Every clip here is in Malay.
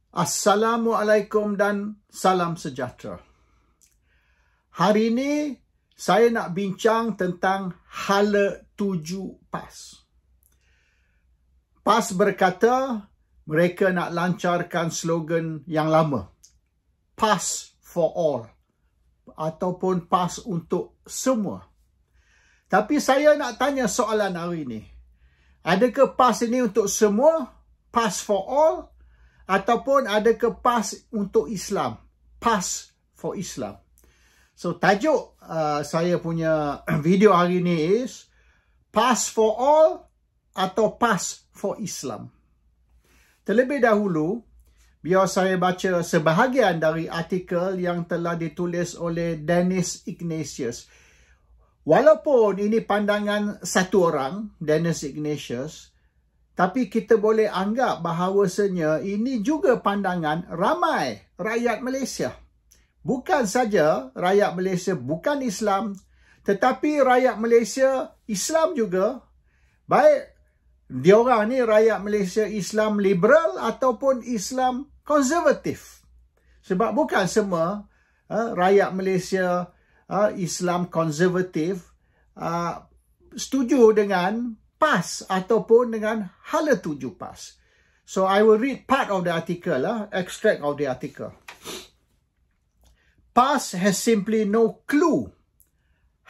Assalamualaikum dan salam sejahtera. Hari ini saya nak bincang tentang hala 7 PAS. PAS berkata mereka nak lancarkan slogan yang lama, PAS for all ataupun PAS untuk semua. Tapi saya nak tanya soalan hari ini. Adakah PAS ini untuk semua, PAS for all, ataupun adakah PAS untuk Islam, PAS for Islam? So tajuk saya punya video hari ini is PAS for all atau PAS for Islam. Terlebih dahulu, biar saya baca sebahagian dari artikel yang telah ditulis oleh Dennis Ignatius. Walaupun ini pandangan satu orang, Dennis Ignatius, tapi kita boleh anggap bahawasanya ini juga pandangan ramai rakyat Malaysia. Bukan saja rakyat Malaysia bukan Islam, tetapi rakyat Malaysia Islam juga. Baik diorang ni rakyat Malaysia Islam liberal ataupun Islam konservatif. Sebab bukan semua rakyat Malaysia Islam konservatif setuju dengan PAS ataupun dengan hala 7 PAS. So I will read part of the article, extract of the article. PAS has simply no clue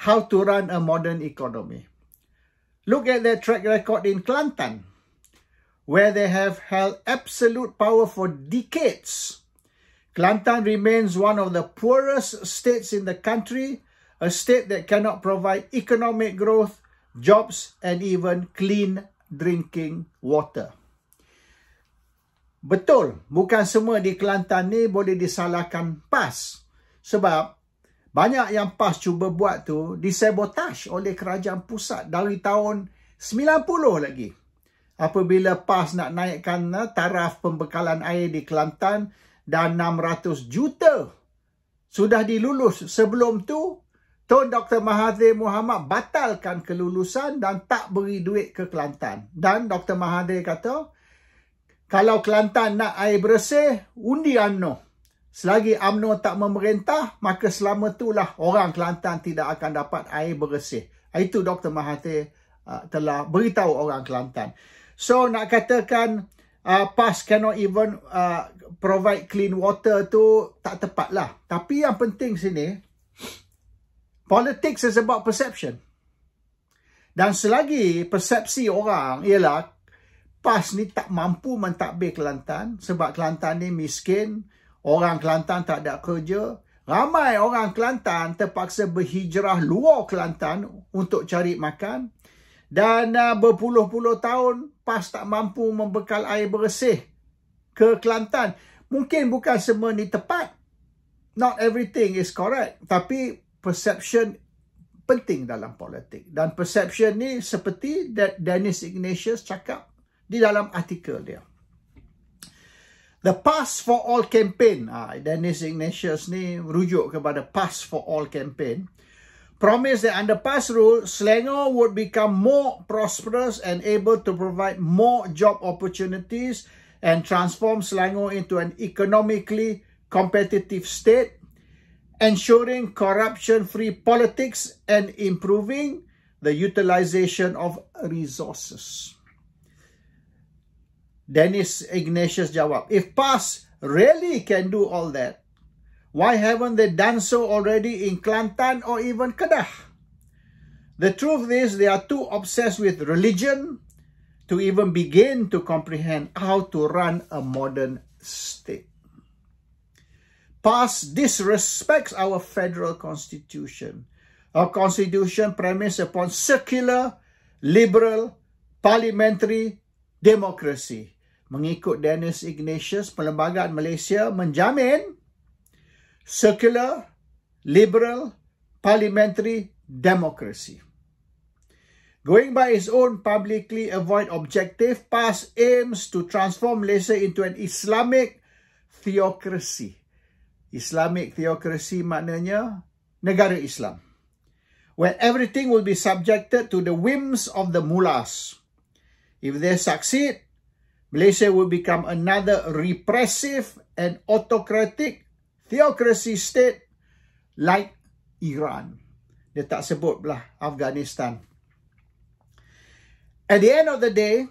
how to run a modern economy. Look at their track record in Kelantan, where they have held absolute power for decades. Kelantan remains one of the poorest states in the country, a state that cannot provide economic growth, jobs and even clean drinking water. Betul, bukan semua di Kelantan ni boleh disalahkan PAS. Sebab banyak yang PAS cuba buat tu disabotaj oleh kerajaan pusat dari tahun 90 lagi. Apabila PAS nak naikkan taraf pembekalan air di Kelantan dan 600 juta sudah dilulus sebelum tu, Tun Dr. Mahathir Mohamad batalkan kelulusan dan tak beri duit ke Kelantan. Dan Dr. Mahathir kata, kalau Kelantan nak air bersih, undi UMNO. Selagi UMNO tak memerintah, maka selama itulah orang Kelantan tidak akan dapat air bersih. Itu Dr. Mahathir telah beritahu orang Kelantan. So nak katakan PAS cannot even provide clean water tu tak tepat lah. Tapi yang penting sini, politics is about perception. Dan selagi persepsi orang ialah PAS ni tak mampu mentadbir Kelantan sebab Kelantan ni miskin, orang Kelantan tak ada kerja, ramai orang Kelantan terpaksa berhijrah luar Kelantan untuk cari makan dan berpuluh-puluh tahun PAS tak mampu membekal air bersih ke Kelantan. Mungkin bukan semua ni tepat. Not everything is correct. Tapi perception penting dalam politik. Dan perception ni seperti Dennis Ignatius cakap di dalam artikel dia. The PAS for All campaign, Dennis Ignatius ni merujuk kepada PAS for All campaign, promised that under PAS rule, Selangor would become more prosperous and able to provide more job opportunities and transform Selangor into an economically competitive state, ensuring corruption-free politics and improving the utilization of resources. Dennis Ignatius jawab, if PAS really can do all that, why haven't they done so already in Kelantan or even Kedah? The truth is they are too obsessed with religion to even begin to comprehend how to run a modern state. PAS disrespects our federal constitution. Our constitution premised upon secular, liberal, parliamentary democracy. Mengikut Dennis Ignatius, Perlembagaan Malaysia menjamin secular, liberal, parliamentary democracy. Going by its own publicly avowed objective, PAS aims to transform Malaysia into an Islamic theocracy. Islamic theocracy maknanya negara Islam, where everything will be subjected to the whims of the mullahs. If they succeed, Malaysia will become another repressive and autocratic theocracy state like Iran. Dia tak sebut belah Afghanistan. At the end of the day,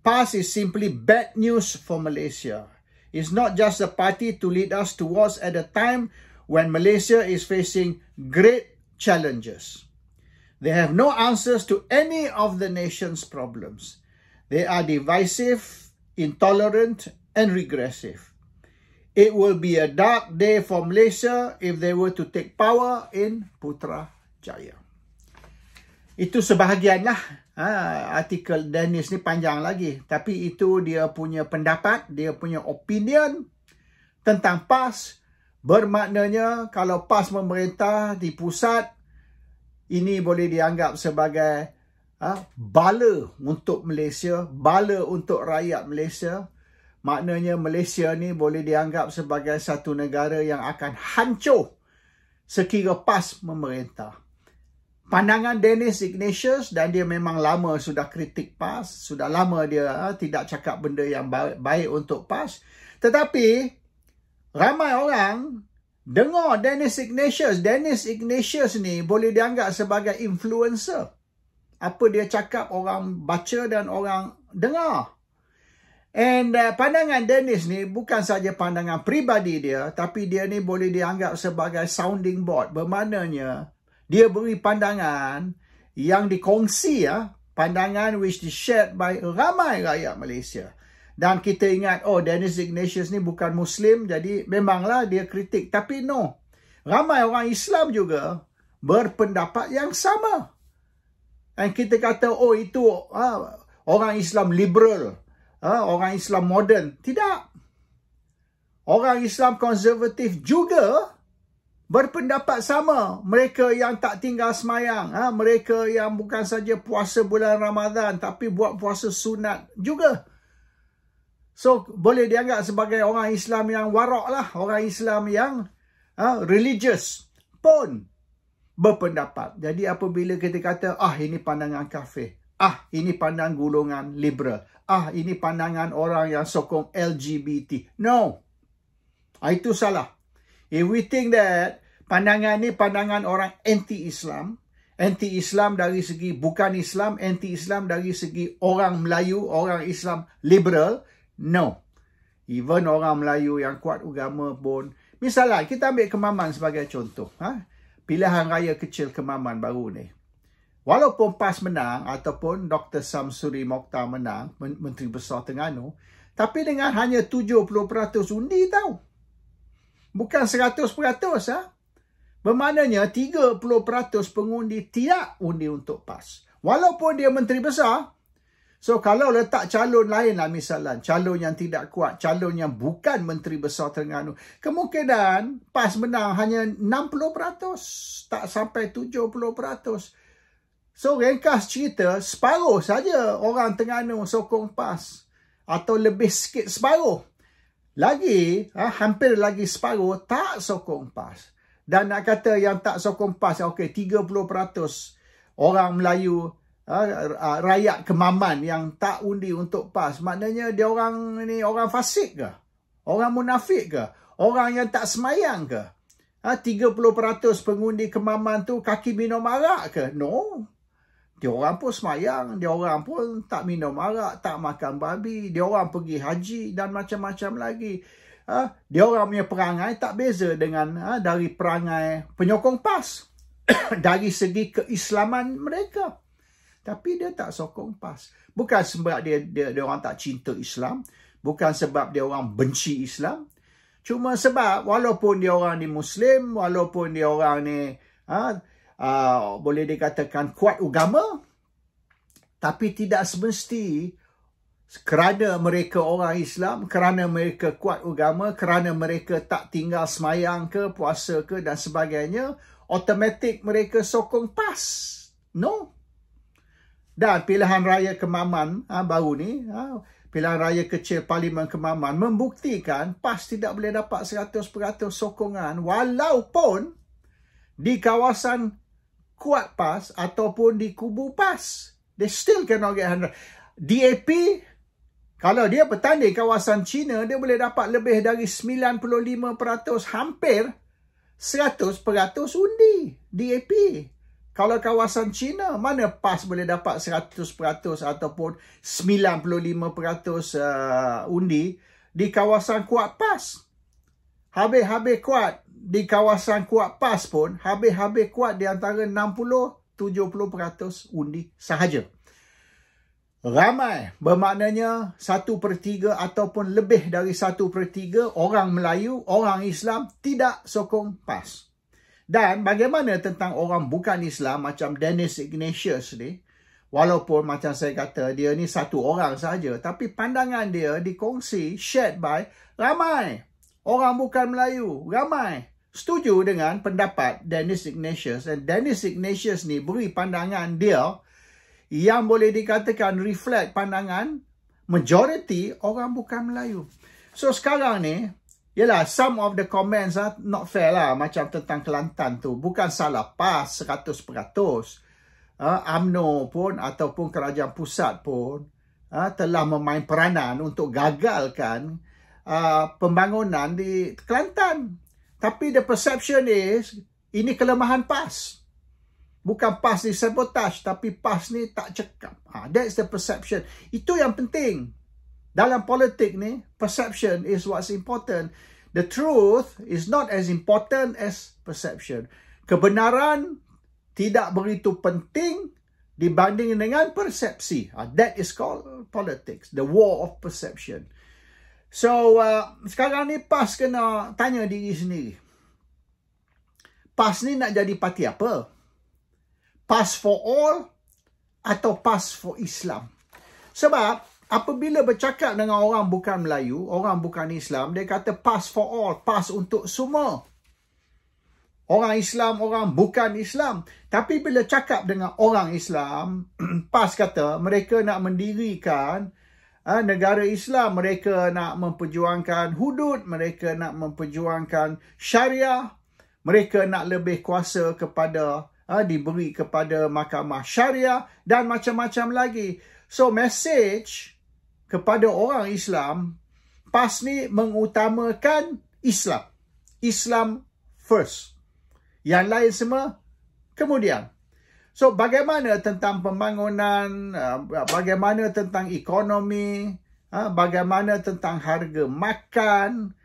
PAS is simply bad news for Malaysia. It's not just a party to lead us towards at a time when Malaysia is facing great challenges. They have no answers to any of the nation's problems. They are divisive, intolerant, and regressive. It will be a dark day for Malaysia if they were to take power in Putrajaya. Itu sebahagianlah artikel Dennis ni panjang lagi. Tapi itu dia punya pendapat, dia punya opinion tentang PAS. Bermaknanya kalau PAS memerintah di pusat, ini boleh dianggap sebagai bala untuk Malaysia, bala untuk rakyat Malaysia. Maknanya Malaysia ni boleh dianggap sebagai satu negara yang akan hancur sekira PAS memerintah. Pandangan Dennis Ignatius, dan dia memang lama sudah kritik PAS, sudah lama dia tidak cakap benda yang baik untuk PAS. Tetapi ramai orang dengar Dennis Ignatius. Dennis Ignatius ni boleh dianggap sebagai influencer. Apa dia cakap orang baca dan orang dengar. And pandangan Dennis ni bukan saja pandangan pribadi dia, tapi dia ni boleh dianggap sebagai sounding board. Bermaknanya dia beri pandangan yang dikongsi, pandangan which is shared by ramai rakyat Malaysia. Dan kita ingat, Dennis Ignatius ni bukan Muslim, jadi memanglah dia kritik. Tapi no, ramai orang Islam juga berpendapat yang sama. Dan kita kata, itu orang Islam liberal, orang Islam moden. Tidak. Orang Islam konservatif juga berpendapat sama. Mereka yang tak tinggal semayang, mereka yang bukan saja puasa bulan Ramadan, tapi buat puasa sunat juga. So, boleh dianggap sebagai orang Islam yang warak lah. Orang Islam yang religious pun berpendapat. Jadi apabila kita kata, ini pandangan kafir. Ini pandangan golongan liberal. Ini pandangan orang yang sokong LGBT. No. Itu salah. If we think that pandangan ni pandangan orang anti-Islam, anti-Islam dari segi bukan Islam, anti-Islam dari segi orang Melayu, orang Islam liberal, no. Even orang Melayu yang kuat agama pun. Misalnya, kita ambil Kemaman sebagai contoh. Pilihan raya kecil Kemaman baru ni. Walaupun PAS menang ataupun Dr. Samsuri Mokhtar menang, Menteri Besar Terengganu, tapi dengan hanya 70% undi tau. Bukan 100%. Bermaknanya 30% pengundi tidak undi untuk PAS. Walaupun dia Menteri Besar. So, kalau letak calon lain lah misalnya, calon yang tidak kuat, calon yang bukan Menteri Besar Terengganu, kemungkinan PAS menang hanya 60%, tak sampai 70%. So, ringkas cerita, separuh saja orang Terengganu sokong PAS. Atau lebih sikit separuh. Lagi, hampir lagi separuh tak sokong PAS. Dan nak kata yang tak sokong PAS, 30% orang Melayu, rakyat Kemaman yang tak undi untuk PAS. Maknanya dia orang ni orang fasik ke? Orang munafik ke? Orang yang tak semayang ke? 30% pengundi Kemaman tu kaki minum arak ke? No. Dia orang pun semayang, dia orang pun tak minum arak, tak makan babi, dia orang pergi haji dan macam-macam lagi. Dia orang punya perangai tak beza dengan dari perangai penyokong PAS. Dari segi keislaman mereka. Tapi dia tak sokong PAS. Bukan sebab dia orang tak cinta Islam. Bukan sebab dia orang benci Islam. Cuma sebab walaupun dia orang ni Muslim, walaupun dia orang ni boleh dikatakan kuat agama, tapi tidak semesti kerana mereka orang Islam, kerana mereka kuat agama, kerana mereka tak tinggal semayang ke, puasa ke dan sebagainya, automatik mereka sokong PAS. No. Dan pilihan raya Kemaman baru ni, pilihan raya kecil Parlimen Kemaman membuktikan PAS tidak boleh dapat 100% sokongan walaupun di kawasan kuat PAS ataupun di kubu PAS. They still cannot get 100. DAP Kalau dia bertanding kawasan China, dia boleh dapat lebih dari 95%, hampir 100% undi DAP. Kalau kawasan China, mana PAS boleh dapat 100% ataupun 95% undi di kawasan kuat PAS. Habis-habis kuat di kawasan kuat PAS pun, habis-habis kuat di antara 60-70% undi sahaja. Ramai bermaknanya 1/3 ataupun lebih dari 1/3 orang Melayu, orang Islam tidak sokong PAS. Dan bagaimana tentang orang bukan Islam macam Dennis Ignatius ni? Walaupun macam saya kata dia ni satu orang saja, tapi pandangan dia dikongsi, shared by ramai orang bukan Melayu, ramai setuju dengan pendapat Dennis Ignatius. Dan Dennis Ignatius ni beri pandangan dia yang boleh dikatakan reflect pandangan majority orang bukan Melayu. So sekarang ni, yalah, some of the comments not fair lah, macam tentang Kelantan tu. Bukan salah PAS 100%. UMNO pun ataupun kerajaan pusat pun telah memain peranan untuk gagalkan pembangunan di Kelantan. Tapi the perception is, ini kelemahan PAS. Bukan PAS ni sabotage, tapi PAS ni tak cekap. That's the perception. Itu yang penting. Dalam politik ni, perception is what's important. The truth is not as important as perception. Kebenaran tidak begitu penting dibanding dengan persepsi. That is called politics. The war of perception. So, sekarang ni PAS kena tanya diri sendiri. PAS ni nak jadi parti apa? PAS for all atau PAS for Islam? Sebab apabila bercakap dengan orang bukan Melayu, orang bukan Islam, dia kata PAS for all, PAS untuk semua. Orang Islam, orang bukan Islam. Tapi bila cakap dengan orang Islam, PAS kata mereka nak mendirikan negara Islam, mereka nak memperjuangkan hudud, mereka nak memperjuangkan syariah, mereka nak lebih kuasa kepada diberi kepada mahkamah syariah dan macam-macam lagi. So message kepada orang Islam, PAS ni mengutamakan Islam. Islam first. Yang lain semua kemudian. So bagaimana tentang pembangunan, bagaimana tentang ekonomi, bagaimana tentang harga makan,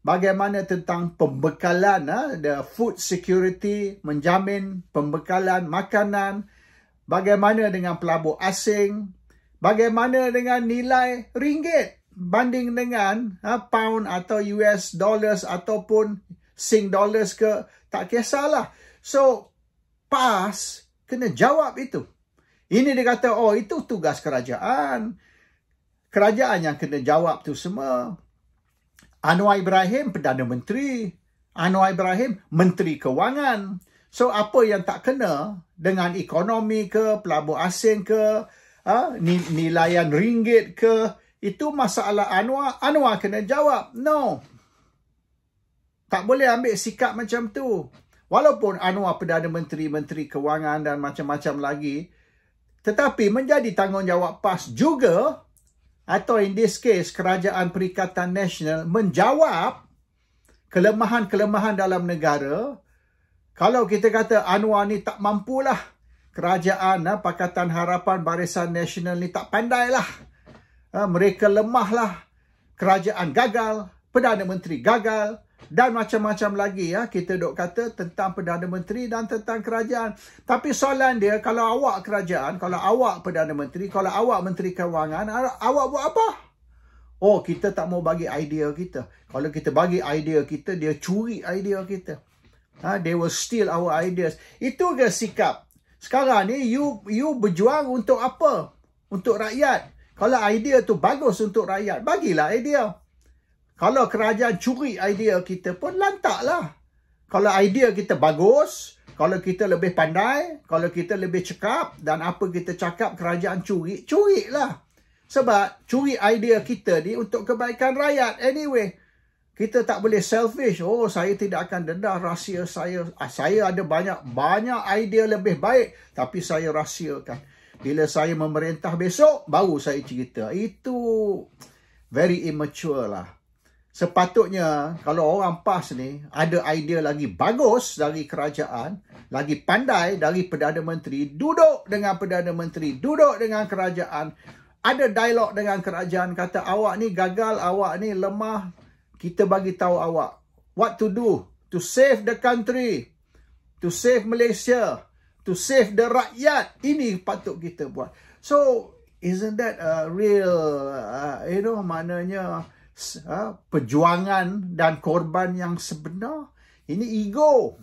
bagaimana tentang pembekalan, the food security, menjamin pembekalan makanan, bagaimana dengan pelabur asing, bagaimana dengan nilai ringgit banding dengan pound atau US dollars ataupun Sing dollars ke, tak kisahlah. So, PAS kena jawab itu. Ini dia kata, oh itu tugas kerajaan. Kerajaan yang kena jawab tu semua. Anwar Ibrahim, Perdana Menteri. Anwar Ibrahim, Menteri Kewangan. So, apa yang tak kena dengan ekonomi ke, pelabur asing ke, nilaian ringgit ke, itu masalah Anwar. Anwar kena jawab. No. Tak boleh ambil sikap macam tu. Walaupun Anwar Perdana Menteri, Menteri Kewangan dan macam-macam lagi, tetapi menjadi tanggungjawab PAS juga, atau in this case, Kerajaan Perikatan Nasional menjawab kelemahan-kelemahan dalam negara. Kalau kita kata Anwar ni tak mampulah, kerajaan Pakatan Harapan Barisan Nasional ni tak pandailah, mereka lemahlah, kerajaan gagal, Perdana Menteri gagal, dan macam-macam lagi kita duk kata tentang Perdana Menteri dan tentang kerajaan. Tapi soalan dia, kalau awak kerajaan, kalau awak Perdana Menteri, kalau awak Menteri Kewangan, awak buat apa? Oh, kita tak mau bagi idea kita. Kalau kita bagi idea kita, dia curi idea kita. They will steal our ideas. Itu ke sikap? Sekarang ni, you berjuang untuk apa? Untuk rakyat. Kalau idea tu bagus untuk rakyat, bagilah idea. Kalau kerajaan curi idea kita pun, lantaklah. Kalau idea kita bagus, kalau kita lebih pandai, kalau kita lebih cekap, dan apa kita cakap kerajaan curi, curilah. Sebab curi idea kita ni untuk kebaikan rakyat. Anyway, kita tak boleh selfish. Oh, saya tidak akan dedah rahsia saya. Saya ada banyak idea lebih baik, tapi saya rahsiakan. Bila saya memerintah besok, baru saya cerita. Itu very immature lah. Sepatutnya kalau orang PAS ni ada idea lagi bagus dari kerajaan, lagi pandai dari Perdana Menteri, duduk dengan Perdana Menteri, duduk dengan kerajaan, ada dialog dengan kerajaan, kata awak ni gagal, awak ni lemah, kita bagi tahu awak what to do to save the country, to save Malaysia, to save the rakyat. Ini patut kita buat. So isn't that a real maknanya perjuangan dan korban yang sebenar? Ini ego.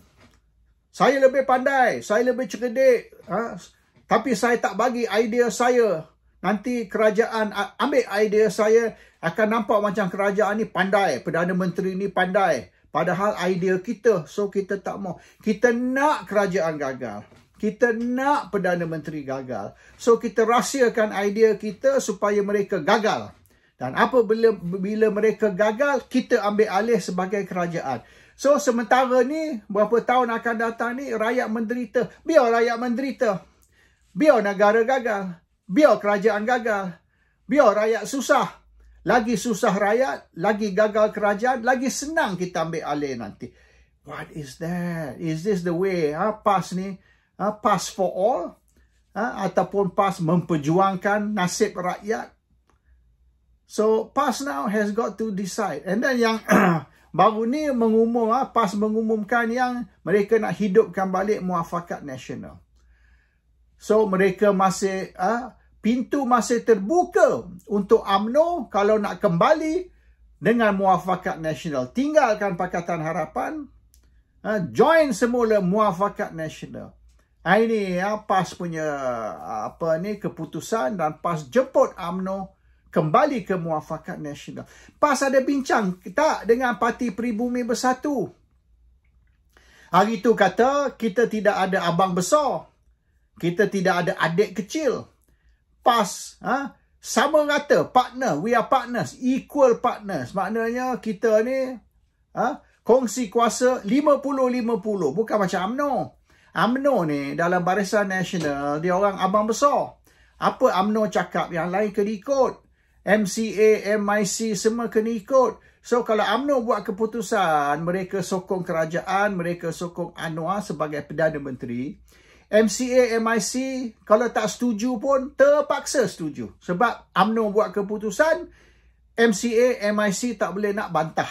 Saya lebih pandai, saya lebih cerdik, tapi saya tak bagi idea saya. Nanti kerajaan ambil idea saya, akan nampak macam kerajaan ni pandai, Perdana Menteri ni pandai. Padahal idea kita, so kita tak mau. Kita nak kerajaan gagal. Kita nak Perdana Menteri gagal. So kita rahsiakan idea kita supaya mereka gagal. Dan apabila mereka gagal, kita ambil alih sebagai kerajaan. So sementara ni, berapa tahun akan datang ni, rakyat menderita. Biar rakyat menderita. Biar negara gagal. Biar kerajaan gagal. Biar rakyat susah. Lagi susah rakyat, lagi gagal kerajaan, lagi senang kita ambil alih nanti. What is that? Is this the way? PAS ni, PAS for all? Ataupun PAS memperjuangkan nasib rakyat? So PAS now has got to decide. And then yang baru ni PAS mengumumkan yang mereka nak hidupkan balik muafakat nasional. So mereka masih pintu masih terbuka untuk UMNO kalau nak kembali dengan muafakat nasional. Tinggalkan Pakatan Harapan, join semula muafakat nasional. Ini PAS punya keputusan, dan PAS jemput UMNO kembali ke muafakat nasional. PAS ada bincang tak dengan Parti Peribumi Bersatu. Hari itu kata kita tidak ada abang besar. Kita tidak ada adik kecil. PAS sama rata, partner, we are partners, equal partners. Maknanya kita ni kongsi kuasa 50-50. Bukan macam UMNO. UMNO ni dalam Barisan Nasional, dia orang abang besar. Apa UMNO cakap, yang lain kena ikut. MCA, MIC semua kena ikut. So kalau UMNO buat keputusan, mereka sokong kerajaan, mereka sokong Anwar sebagai Perdana Menteri. MCA, MIC kalau tak setuju pun terpaksa setuju. Sebab UMNO buat keputusan, MCA, MIC tak boleh nak bantah.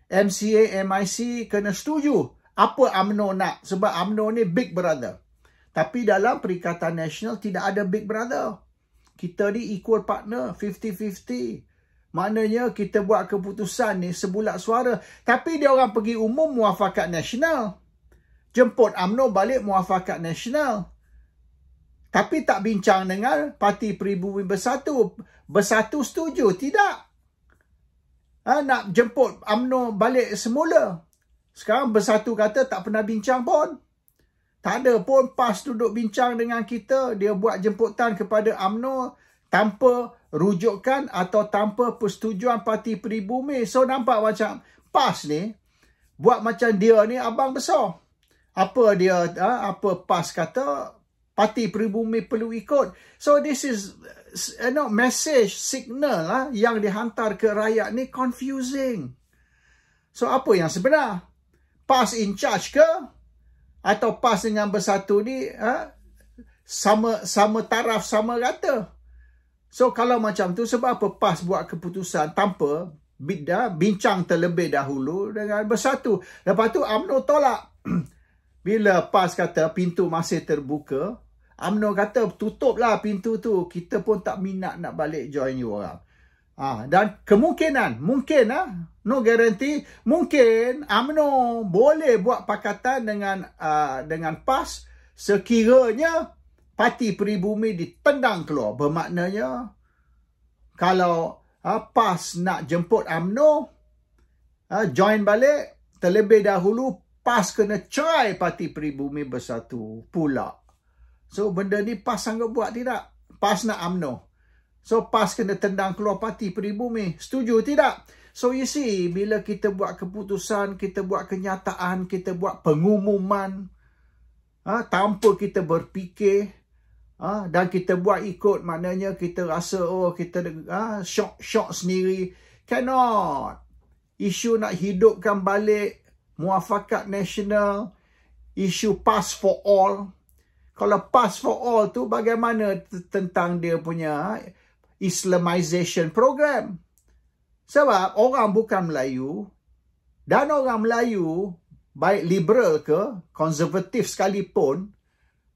MCA, MIC kena setuju apa UMNO nak. Sebab UMNO ni big brother. Tapi dalam Perikatan Nasional tidak ada big brother. Kita ni equal partner, 50-50. Maknanya kita buat keputusan ni sebulat suara. Tapi dia orang pergi umum muafakat nasional. Jemput UMNO balik muafakat nasional. Tapi tak bincang dengan Parti Peribumi Bersatu. Bersatu setuju? Tidak. Nak jemput UMNO balik semula. Sekarang Bersatu kata tak pernah bincang pun. Tak ada pun PAS duduk bincang dengan kita. Dia buat jemputan kepada UMNO tanpa rujukan atau tanpa persetujuan Parti Peribumi. So nampak macam PAS ni buat macam dia ni abang besar. Apa PAS kata, Parti Peribumi perlu ikut. So this is message, signal yang dihantar ke rakyat ni confusing. So apa yang sebenar? PAS in charge ke? Atau PAS dengan Bersatu ni sama taraf, sama rata? So kalau macam tu, sebab apa PAS buat keputusan tanpa bincang terlebih dahulu dengan Bersatu? Lepas tu UMNO tolak. Bila PAS kata pintu masih terbuka, UMNO kata tutuplah pintu tu. Kita pun tak minat nak balik join you orang. Dan kemungkinan, mungkin no guarantee, mungkin UMNO boleh buat pakatan dengan PAS sekiranya Parti Peribumi ditendang keluar. Bermaknanya kalau PAS nak jemput UMNO join balik, terlebih dahulu PAS kena cerai Parti Peribumi Bersatu pula. So benda ni PAS sanggup buat tidak? PAS nak UMNO. So PAS kena tendang keluar Parti Peribumi. Setuju tidak? So you see, bila kita buat keputusan, kita buat kenyataan, kita buat pengumuman tanpa kita berfikir, Dan kita buat ikut, maknanya kita rasa kita syok sendiri. Cannot. Isu nak hidupkan balik muafakat nasional, isu pass for all. Kalau pass for all tu bagaimana tentang dia punya Islamization program? Sebab orang bukan Melayu, dan orang Melayu baik liberal ke konservatif sekalipun,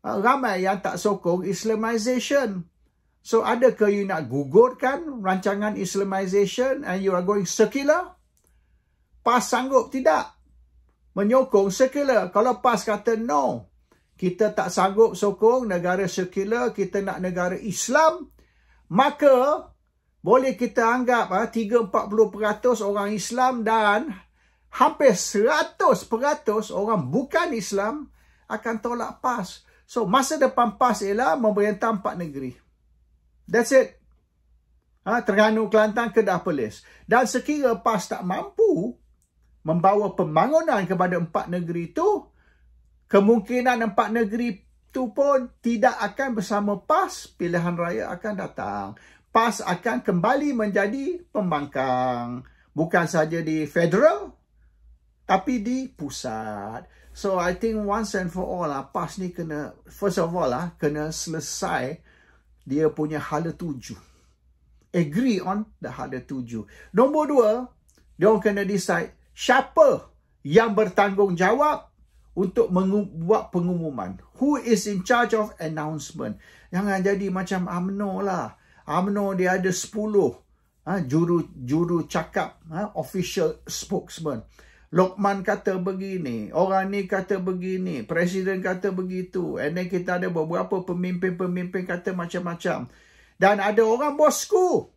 ramai yang tak sokong Islamization. So adakah you nak gugurkan rancangan Islamization and you are going secular? PAS sanggup tidak menyokong secular. Kalau PAS kata no, kita tak sanggup sokong negara secular, kita nak negara Islam, maka boleh kita anggap 3-40% orang Islam dan hampir 100% orang bukan Islam akan tolak PAS. So, masa depan PAS ialah memerintah 4 negeri. That's it. Terengganu, Kelantan, Kedah, Perlis. Dan sekira PAS tak mampu membawa pembangunan kepada 4 negeri itu, kemungkinan 4 negeri itu pun tidak akan bersama PAS. Pilihan raya akan datang. PAS akan kembali menjadi pembangkang. Bukan saja di federal, tapi di pusat. So, I think once and for all, PAS ni kena, first of all, kena selesai dia punya hala tuju. Agree on the hala tuju. Nombor 2, dia orang kena decide siapa yang bertanggungjawab untuk membuat pengumuman. Who is in charge of announcement? Jangan jadi macam UMNO lah. UMNO dia ada 10 juru cakap, official spokesman. Lokman kata begini, orang ni kata begini, presiden kata begitu, and then kita ada beberapa pemimpin-pemimpin kata macam-macam. Dan ada orang bosku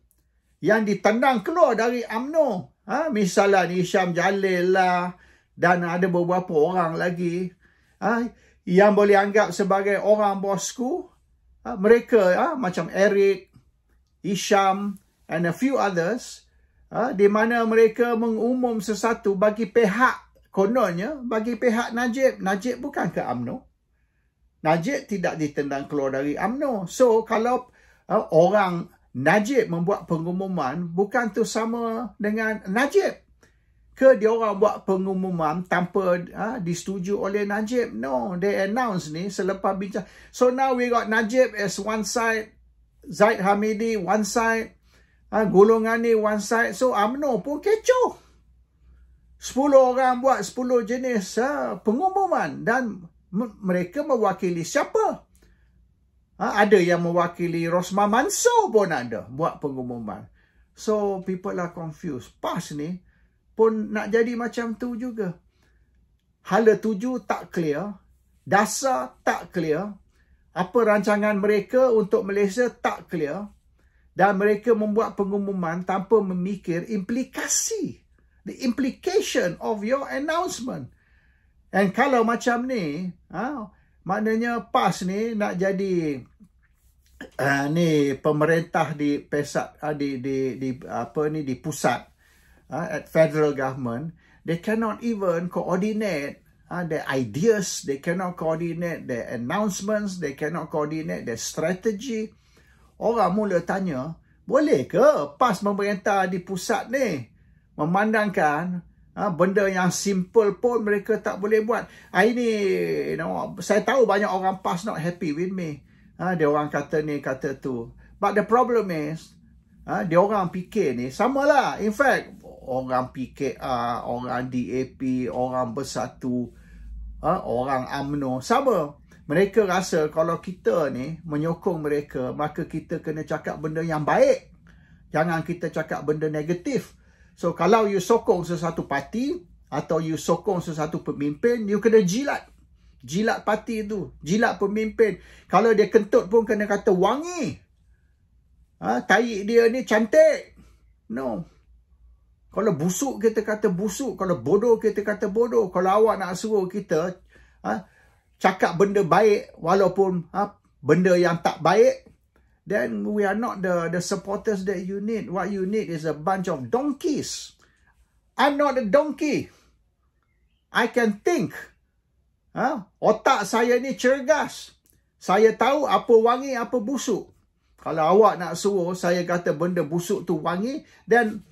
yang ditendang keluar dari UMNO. Misalnya Hisham Jalil lah, dan ada beberapa orang lagi yang boleh anggap sebagai orang bosku. Mereka macam Eric, Hisham, and a few others, di mana mereka mengumum sesuatu bagi pihak, kononnya bagi pihak Najib. Najib bukan ke UMNO. Najib tidak ditendang keluar dari UMNO. So, kalau orang Najib membuat pengumuman, bukan tu sama dengan Najib. Ke dia orang buat pengumuman tanpa disetujui oleh Najib? No, they announce ni selepas bincang. So, now we got Najib as one side, Zaid Hamidi one side, golongan ni one side. So, UMNO pun kecoh. 10 orang buat 10 jenis pengumuman. Dan mereka mewakili siapa? Ada yang mewakili Rosman Mansor pun ada buat pengumuman. So, people are confused. PAS ni pun nak jadi macam tu juga. Hala tuju tak clear. Dasar tak clear. Apa rancangan mereka untuk Malaysia tak clear. Dan mereka membuat pengumuman tanpa memikir implikasi. The implication of your announcement. And kalau macam ni, maknanya PAS ni nak jadi ni pemerintah di pusat, di pusat, at federal government. They cannot even coordinate their ideas. They cannot coordinate their announcements. They cannot coordinate their strategy. Orang mula tanya, boleh ke PAS memerintah di pusat ni? Memandangkan benda yang simple pun mereka tak boleh buat. Ini, saya tahu banyak orang PAS not happy with me. Dia orang kata ni, kata tu. But the problem is, dia orang fikir ni, samalah. In fact, orang PKR, orang DAP, orang Bersatu, orang UMNO, sama. Mereka rasa kalau kita ni menyokong mereka, maka kita kena cakap benda yang baik. Jangan kita cakap benda negatif. So, kalau you sokong sesuatu parti, atau you sokong sesuatu pemimpin, you kena jilat. Jilat parti tu. Jilat pemimpin. Kalau dia kentut pun kena kata wangi. Tahi dia ni cantik. No. Kalau busuk, kita kata busuk. Kalau bodoh, kita kata bodoh. Kalau awak nak suruh kita cakap benda baik, walaupun benda yang tak baik, then we are not the supporters that you need. What you need is a bunch of donkeys. I'm not a donkey. I can think. Otak saya ni cergas. Saya tahu apa wangi, apa busuk. Kalau awak nak suruh saya kata benda busuk tu wangi, then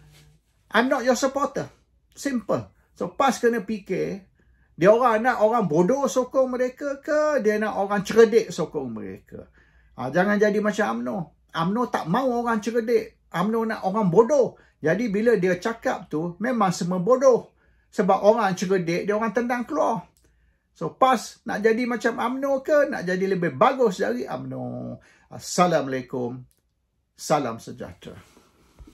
I'm not your supporter. Simple. So PAS kena fikir, dia orang nak orang bodoh sokong mereka ke, dia nak orang cerdik sokong mereka. Jangan jadi macam UMNO. UMNO tak mau orang cerdik. UMNO nak orang bodoh. Jadi bila dia cakap tu, memang semua bodoh. Sebab orang cerdik, dia orang tendang keluar. So PAS nak jadi macam UMNO ke, nak jadi lebih bagus dari UMNO? Assalamualaikum. Salam sejahtera.